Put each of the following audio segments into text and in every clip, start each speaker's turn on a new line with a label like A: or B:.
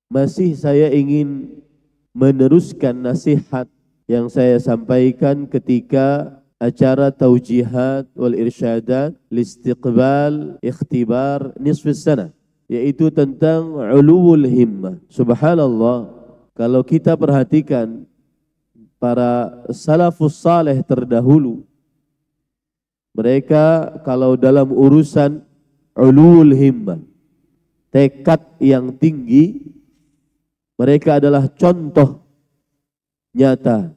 A: masih saya ingin meneruskan nasihat yang saya sampaikan ketika acara taujihat wal irsyadat listiqbal ikhtibar nisfis sana, yaitu tentang uluwul himmah. Subhanallah, kalau kita perhatikan para salafus saleh terdahulu, mereka kalau dalam urusan uluwul himmah, tekad yang tinggi, mereka adalah contoh nyata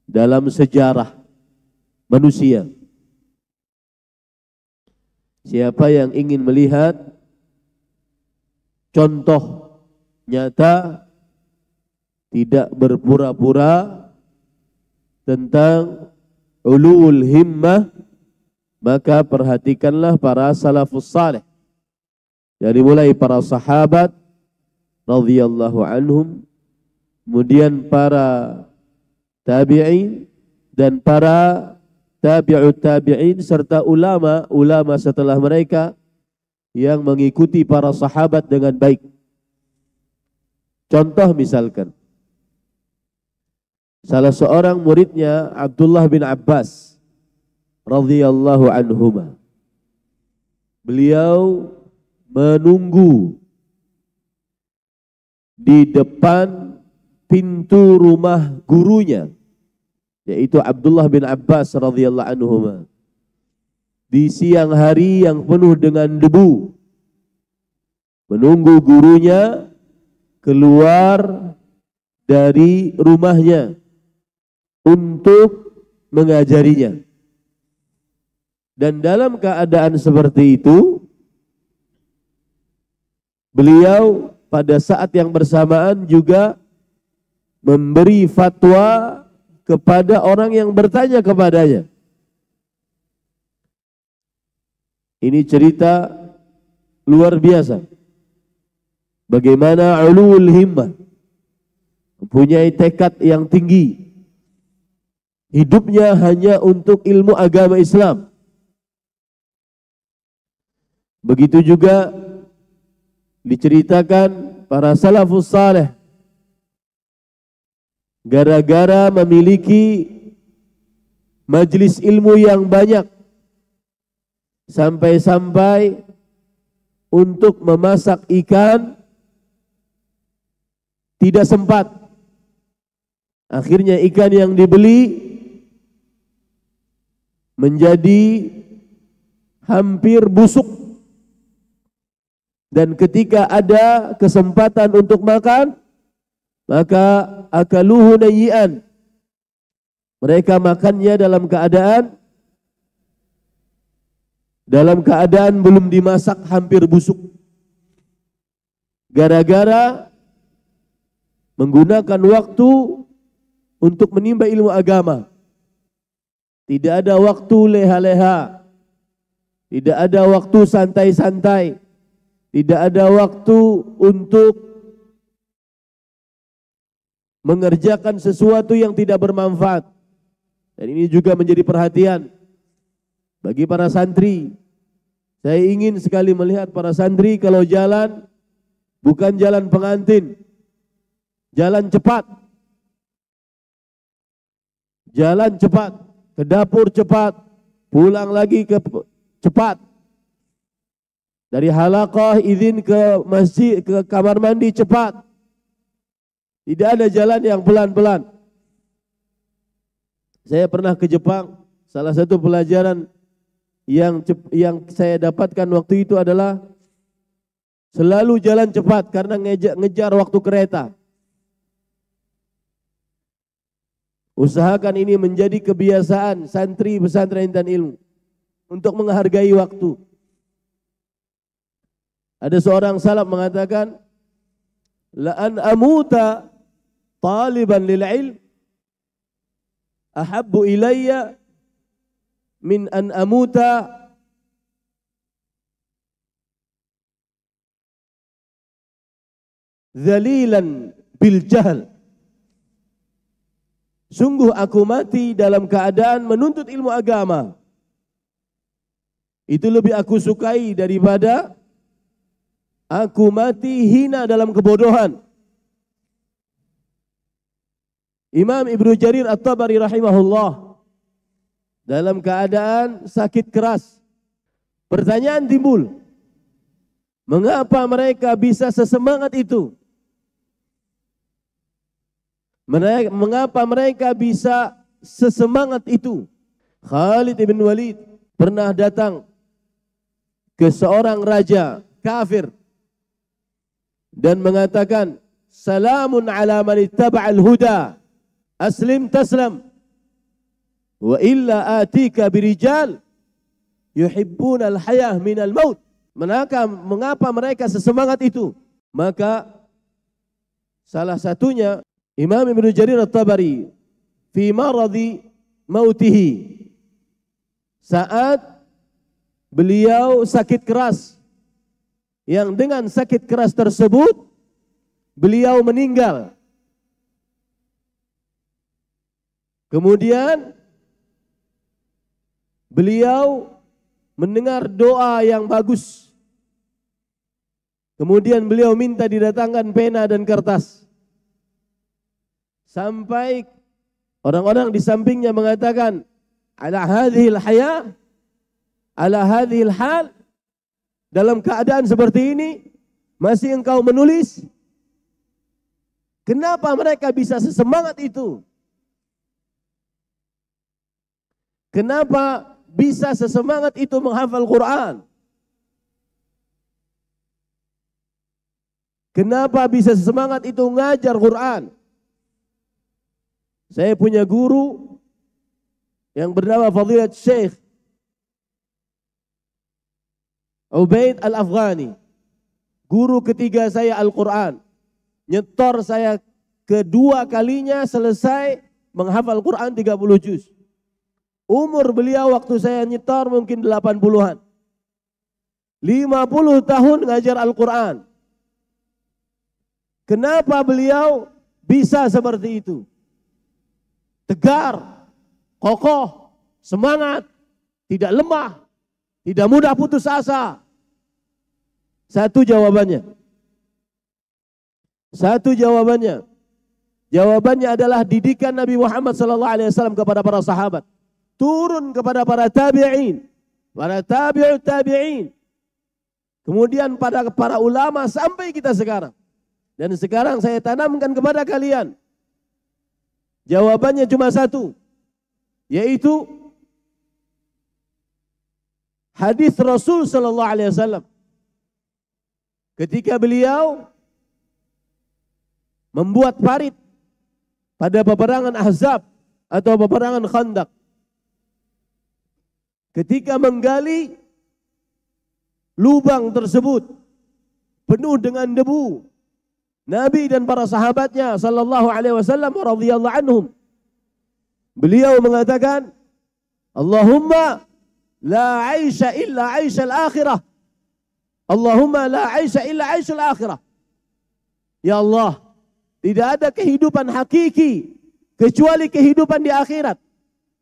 A: dalam sejarah manusia. Siapa yang ingin melihat contoh nyata, tidak berpura-pura tentang uluwul himmah, maka perhatikanlah para salafus saleh. Dari mulai para sahabat radhiyallahu anhum, kemudian para tabi'in dan para tabi'ut tabi'in serta ulama-ulama setelah mereka yang mengikuti para sahabat dengan baik. Contoh misalkan, salah seorang muridnya Abdullah bin Abbas radhiyallahu anhuma, beliau menunggu di depan pintu rumah gurunya, yaitu Abdullah bin Abbas radhiyallahu anhuma, di siang hari yang penuh dengan debu, menunggu gurunya keluar dari rumahnya untuk mengajarinya. Dan dalam keadaan seperti itu, beliau pada saat yang bersamaan juga memberi fatwa kepada orang yang bertanya kepadanya. Ini cerita luar biasa. Bagaimana ulul himmah, mempunyai tekad yang tinggi. Hidupnya hanya untuk ilmu agama Islam. Begitu juga diceritakan para salafus saleh, gara-gara memiliki majelis ilmu yang banyak, sampai-sampai untuk memasak ikan tidak sempat. Akhirnya ikan yang dibeli menjadi hampir busuk. Dan ketika ada kesempatan untuk makan, maka akaluhu nayyi'an, mereka makannya dalam keadaan belum dimasak, hampir busuk. Gara-gara menggunakan waktu untuk menimba ilmu agama. Tidak ada waktu leha-leha, tidak ada waktu santai-santai, tidak ada waktu untuk mengerjakan sesuatu yang tidak bermanfaat. Dan ini juga menjadi perhatian bagi para santri. Saya ingin sekali melihat para santri kalau jalan, bukan jalan pengantin, jalan cepat. Jalan cepat, ke dapur cepat, pulang lagi cepat. Dari halaqah izin ke masjid, ke kamar mandi cepat. Tidak ada jalan yang pelan-pelan. Saya pernah ke Jepang, salah satu pelajaran yang saya dapatkan waktu itu adalah selalu jalan cepat karena ngejar waktu kereta. Usahakan ini menjadi kebiasaan santri pesantren Intan Ilmu untuk menghargai waktu. Ada seorang salaf mengatakan, la an amuta taliban lil ilm ahabbu ilayya min an amuta dhalilan bil jahl. Sungguh aku mati dalam keadaan menuntut ilmu agama. Itu lebih aku sukai daripada Aku mati hina dalam kebodohan. Imam Ibnu Jarir At-Tabari rahimahullah dalam keadaan sakit keras. Pertanyaan timbul, mengapa mereka bisa sesemangat itu? Mengapa mereka bisa sesemangat itu? Khalid bin Walid pernah datang ke seorang raja kafir dan mengatakan, "Salamun ala man ittaba'al huda, aslim taslam, wa illa atika birijal yuhibbuna al-hayah minal maut." Mengapa mereka sesemangat itu? Maka salah satunya Imam Ibnu Jarir At-Tabari fi maradi mautihi, saat beliau sakit keras, yang dengan sakit keras tersebut beliau meninggal. Kemudian beliau mendengar doa yang bagus. Kemudian beliau minta didatangkan pena dan kertas. Sampai orang-orang di sampingnya mengatakan, ala hadhil haya, ala hadhil hal, dalam keadaan seperti ini masih engkau menulis? Kenapa mereka bisa sesemangat itu? Kenapa bisa sesemangat itu menghafal Quran? Kenapa bisa sesemangat itu ngajar Quran? Saya punya guru yang bernama Fadilat Syekh Ubaid Al-Afghani. Guru ketiga saya Al-Quran. Nyetor saya kedua kalinya selesai menghafal Quran 30 juz. Umur beliau waktu saya nyetor mungkin 80-an. 50 tahun ngajar Al-Quran. Kenapa beliau bisa seperti itu? Tegar, kokoh, semangat, tidak lemah, tidak mudah putus asa. Satu jawabannya. Jawabannya adalah didikan Nabi Muhammad SAW kepada para sahabat. Turun kepada para tabi'in, para tabi'ut tabi'in. Kemudian pada para ulama sampai kita sekarang. Dan sekarang saya tanamkan kepada kalian. Jawabannya cuma satu, yaitu hadis Rasul sallallahu alaihi wasallam ketika beliau membuat parit pada peperangan Ahzab atau peperangan Khandaq. Ketika menggali lubang tersebut penuh dengan debu, Nabi dan para sahabatnya sallallahu alaihi wasallam radhiyallahu anhum, beliau mengatakan, Allahumma la aisha illa aisha al-akhirah. Allahumma la aisha illa aisha al-akhirah. Ya Allah, tidak ada kehidupan hakiki kecuali kehidupan di akhirat.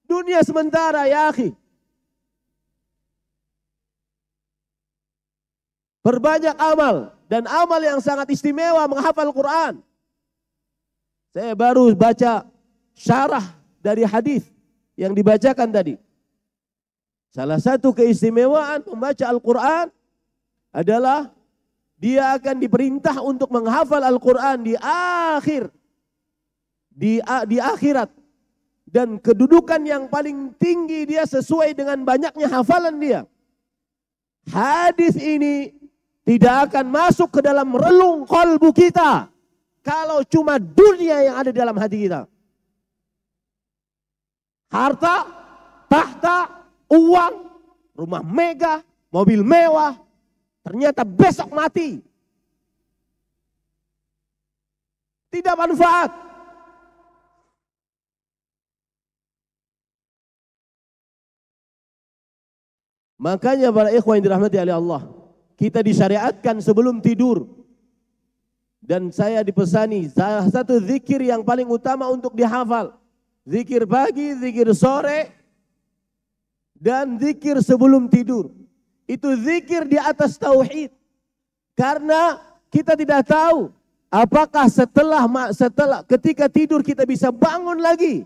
A: Dunia sementara ya akhi. Perbanyak amal, dan amal yang sangat istimewa menghafal Quran. Saya baru baca syarah dari hadis yang dibacakan tadi. Salah satu keistimewaan membaca Al-Quran adalah dia akan diperintah untuk menghafal Al-Quran di akhirat. Dan kedudukan yang paling tinggi dia sesuai dengan banyaknya hafalan dia. Hadis ini tidak akan masuk ke dalam relung kalbu kita kalau cuma dunia yang ada dalam hati kita. Harta, tahta, uang, rumah megah, mobil mewah, ternyata besok mati. Tidak manfaat. Makanya para ikhwan yang dirahmati oleh Allah, kita disyariatkan sebelum tidur. Dan saya dipesani salah satu zikir yang paling utama untuk dihafal. Zikir pagi, zikir sore, dan zikir sebelum tidur. Itu zikir di atas tauhid. Karena kita tidak tahu apakah setelah ketika tidur kita bisa bangun lagi.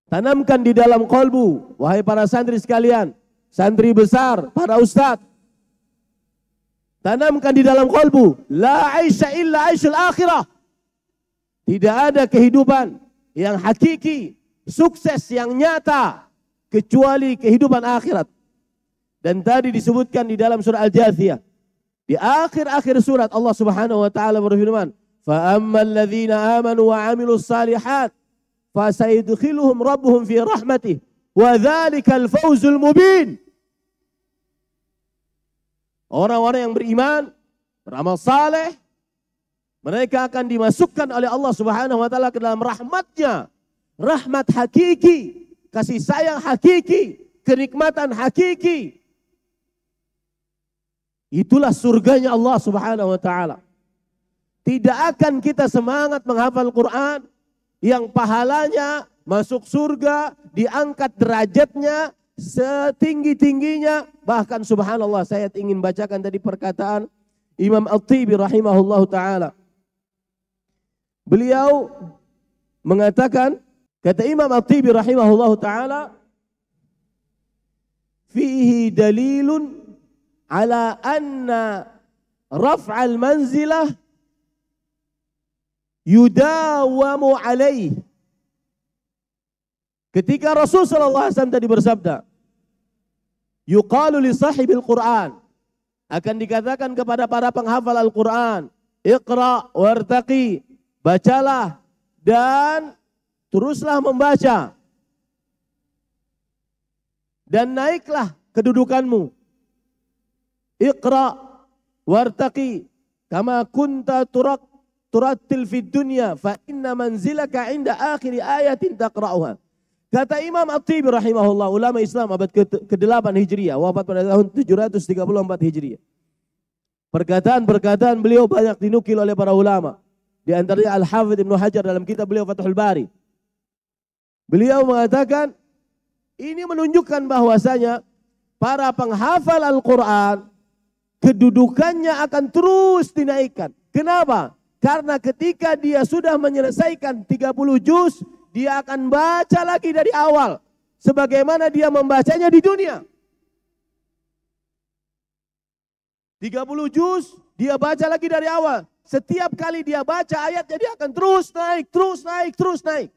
A: Tanamkan di dalam kolbu, wahai para santri sekalian, santri besar, para ustadz. Tanamkan di dalam kolbu, la aisha illa aishul akhirah. Tidak ada kehidupan yang hakiki, sukses yang nyata, kecuali kehidupan akhirat. Dan tadi disebutkan di dalam surah Al-Jathiyah. Di akhir-akhir surat Allah Subhanahu wa taala berfirman, "Fa ammal ladzina amanu wa 'amilus shalihat fasayudkhiluhum rabbuhum fi rahmatih wa dzalikal fawzul mubin." Orang-orang yang beriman, beramal saleh, mereka akan dimasukkan oleh Allah Subhanahu wa taala ke dalam rahmatnya. Rahmat hakiki, kasih sayang hakiki, kenikmatan hakiki. Itulah surganya Allah Subhanahu wa taala. Tidak akan kita semangat menghafal Quran yang pahalanya masuk surga, diangkat derajatnya setinggi-tingginya. Bahkan subhanallah, saya ingin bacakan tadi perkataan Imam At-Tibi rahimahullahu taala. Beliau mengatakan, kata Imam At-Tibi rahimahullahu taala, fihi dalilun ala anna raf'al manzilah yudawamu alaih. Ketika Rasul sallallahu alaihi wasallam tadi bersabda, yuqalu li sahibil Qur'an, akan dikatakan kepada para penghafal Al-Qur'an, iqra wartaqi, bacalah dan teruslah membaca dan naiklah kedudukanmu. Iqra wartaqi kama kunta turattil fid dunya fa inna manzilaka inda akhir ayatin taqra'uha. Kata Imam At-Tibi rahimahullah, ulama Islam abad ke-8 Hijriah, wafat pada tahun 734 Hijriah. Perkataan-perkataan beliau banyak dinukil oleh para ulama. Di antaranya Al-Hafidz Ibnu Hajar dalam kitab beliau Fathul Bari. Beliau mengatakan, ini menunjukkan bahwasanya para penghafal Al-Quran kedudukannya akan terus dinaikkan. Kenapa? Karena ketika dia sudah menyelesaikan 30 juz, dia akan baca lagi dari awal sebagaimana dia membacanya di dunia. 30 juz dia baca lagi dari awal. Setiap kali dia baca ayatnya dia akan terus naik, terus naik, terus naik.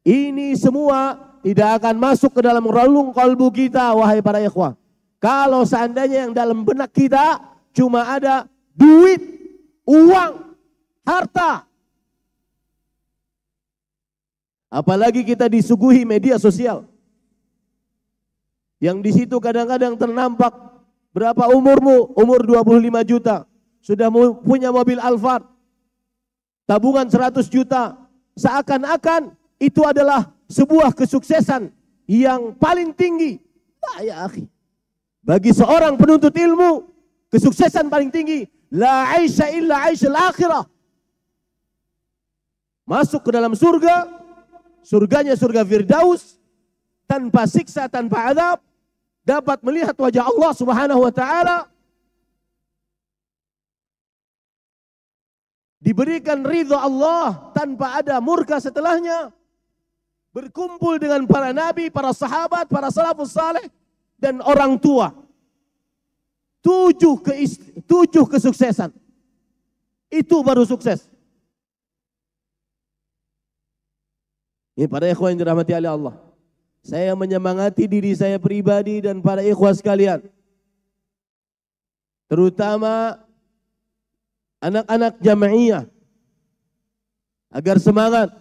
A: Ini semua tidak akan masuk ke dalam relung kalbu kita, wahai para ikhwah. Kalau seandainya yang dalam benak kita cuma ada duit, uang, harta. Apalagi kita disuguhi media sosial. Yang di situ kadang-kadang ternampak berapa umurmu? Umur 25 juta. Sudah punya mobil Alphard. Tabungan 100 juta. Seakan-akan itu adalah sebuah kesuksesan yang paling tinggi. Nah, ya akhi. Bagi seorang penuntut ilmu, kesuksesan paling tinggi, la aisha illa aishal akhirah. Masuk ke dalam surga, surganya surga Firdaus, tanpa siksa, tanpa azab, dapat melihat wajah Allah Subhanahu wa taala, diberikan ridha Allah tanpa ada murka setelahnya, berkumpul dengan para nabi, para sahabat, para salafus saleh, dan orang tua. 7 kesuksesan. Itu baru sukses. Ini para ikhwah yang dirahmati oleh Allah. Saya menyemangati diri saya pribadi dan para ikhwah sekalian. Terutama anak-anak jamaiyah. Agar semangat.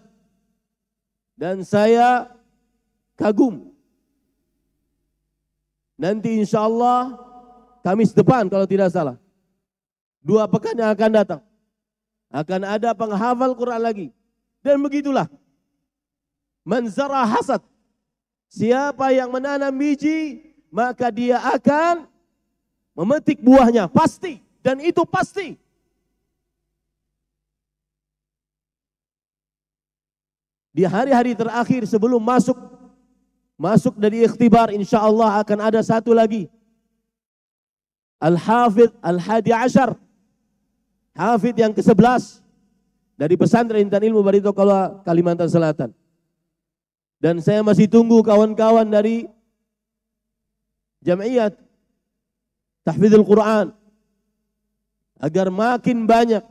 A: Dan saya kagum. Nanti insya Allah Kamis depan kalau tidak salah. 2 pekan yang akan datang. Akan ada penghafal Quran lagi. Dan begitulah. Man zara hasad. Siapa yang menanam biji, maka dia akan memetik buahnya. Pasti. Dan itu pasti. Di hari-hari terakhir sebelum masuk dari ikhtibar, insya Allah akan ada satu lagi. Al-Hafidh Al-Hadi Ashar, Hafidh yang ke-11 dari pesantren Intan Ilmu Barito Kuala, Kalimantan Selatan. Dan saya masih tunggu kawan-kawan dari Jam'iyat Tahfidzul Quran agar makin banyak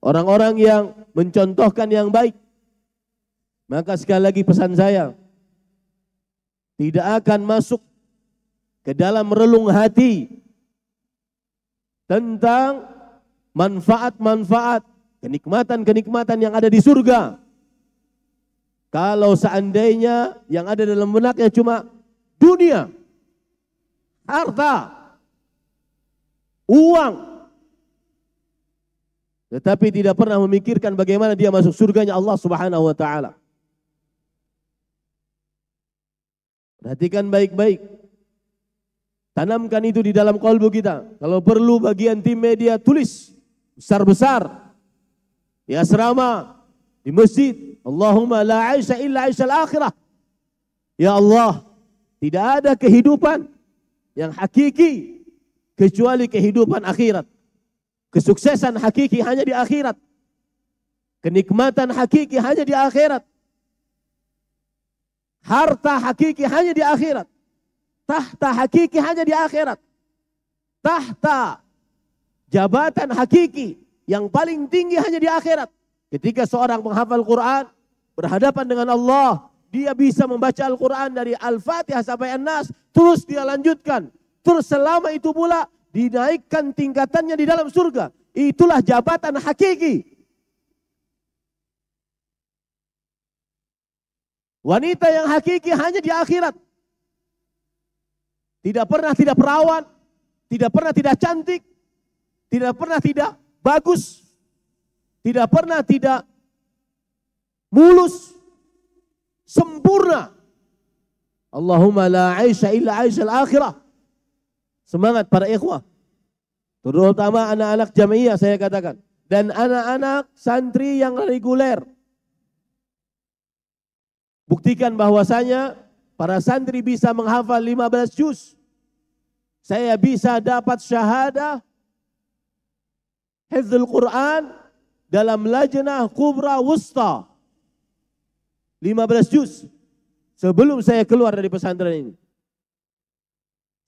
A: orang-orang yang mencontohkan yang baik. Maka sekali lagi pesan saya, tidak akan masuk ke dalam relung hati tentang manfaat-manfaat, kenikmatan-kenikmatan yang ada di surga. Kalau seandainya yang ada dalam benaknya cuma dunia, harta, uang, tetapi tidak pernah memikirkan bagaimana dia masuk surganya Allah Subhanahu wa taala. Perhatikan baik-baik. Tanamkan itu di dalam kalbu kita. Kalau perlu bagian tim media tulis besar-besar di asrama, di masjid, Allahumma la aisha illa aishal akhirah. Ya Allah, tidak ada kehidupan yang hakiki kecuali kehidupan akhirat. Kesuksesan hakiki hanya di akhirat. Kenikmatan hakiki hanya di akhirat. Harta hakiki hanya di akhirat. Tahta hakiki hanya di akhirat. Tahta jabatan hakiki yang paling tinggi hanya di akhirat. Ketika seorang menghafal Quran berhadapan dengan Allah, dia bisa membaca Al-Quran dari Al-Fatihah sampai An-Nas, terus dia lanjutkan. Terus selama itu pula dinaikkan tingkatannya di dalam surga. Itulah jabatan hakiki. Wanita yang hakiki hanya di akhirat. Tidak pernah tidak perawan, tidak pernah tidak cantik, tidak pernah tidak bagus, tidak pernah tidak mulus, sempurna. Allahumma la aisha illa aishal akhirah. Semangat para ikhwah, terutama anak-anak jamiah saya katakan, dan anak-anak santri yang reguler. Buktikan bahwasanya para santri bisa menghafal 15 juz. Saya bisa dapat syahadah hifdzul Quran dalam lajnah kubra wusta 15 juz sebelum saya keluar dari pesantren ini.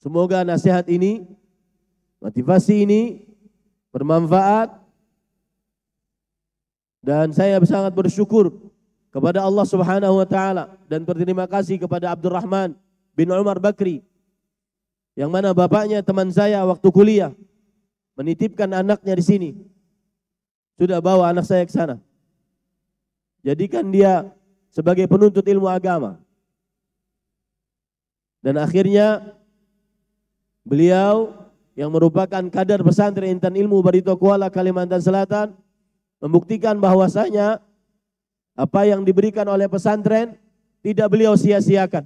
A: Semoga nasihat ini, motivasi ini bermanfaat, dan saya sangat bersyukur kepada Allah Subhanahu wa taala dan berterima kasih kepada Abdurrahman bin Umar Bakri, yang mana bapaknya teman saya waktu kuliah menitipkan anaknya di sini. Sudah bawa anak saya ke sana. Jadikan dia sebagai penuntut ilmu agama. Dan akhirnya beliau yang merupakan kader pesantren Intan Ilmu Barito Kuala, Kalimantan Selatan, membuktikan bahwasanya apa yang diberikan oleh pesantren tidak beliau sia-siakan.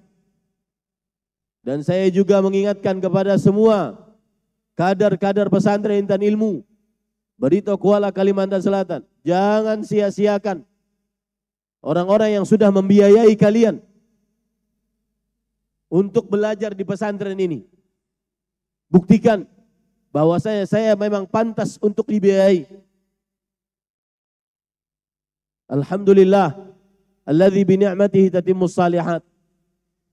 A: Dan saya juga mengingatkan kepada semua kader-kader pesantren Intan Ilmu Barito Kuala, Kalimantan Selatan, jangan sia-siakan orang-orang yang sudah membiayai kalian untuk belajar di pesantren ini. Buktikan bahwa saya memang pantas untuk dibiayai. Alhamdulillah, alladzi bi ni'matihi tatimmus shalihat.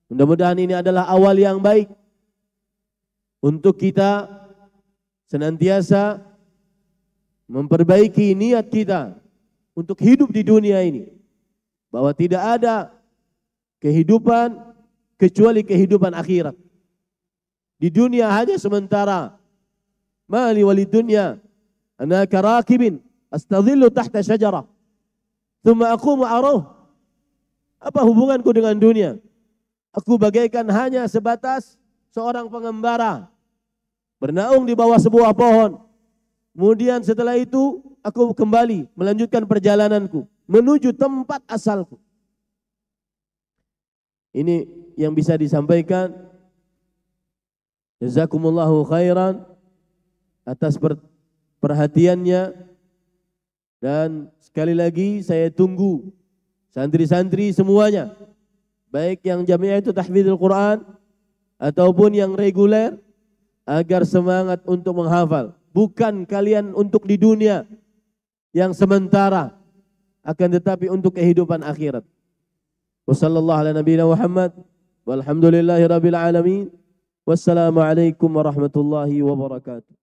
A: Mudah-mudahan ini adalah awal yang baik untuk kita senantiasa memperbaiki niat kita untuk hidup di dunia ini. Bahwa tidak ada kehidupan kecuali kehidupan akhirat. Di dunia hanya sementara. Mali walid dunya ana karakibin astadhillu tahta syajarah thumma aqumu aruh. Apa hubunganku dengan dunia? Aku bagaikan hanya sebatas seorang pengembara bernaung di bawah sebuah pohon. Kemudian setelah itu aku kembali melanjutkan perjalananku menuju tempat asalku. Ini yang bisa disampaikan. Jazakumullahu khairan atas perhatiannya, dan sekali lagi saya tunggu santri-santri semuanya, baik yang jamiah itu tahfidzul Quran ataupun yang reguler agar semangat untuk menghafal. Bukan kalian untuk di dunia yang sementara, akan tetapi untuk kehidupan akhirat. Wassallallahu ala nabiyina Muhammad walhamdulillahi rabbil alamin. Wassalamualaikum warahmatullahi wabarakatuh.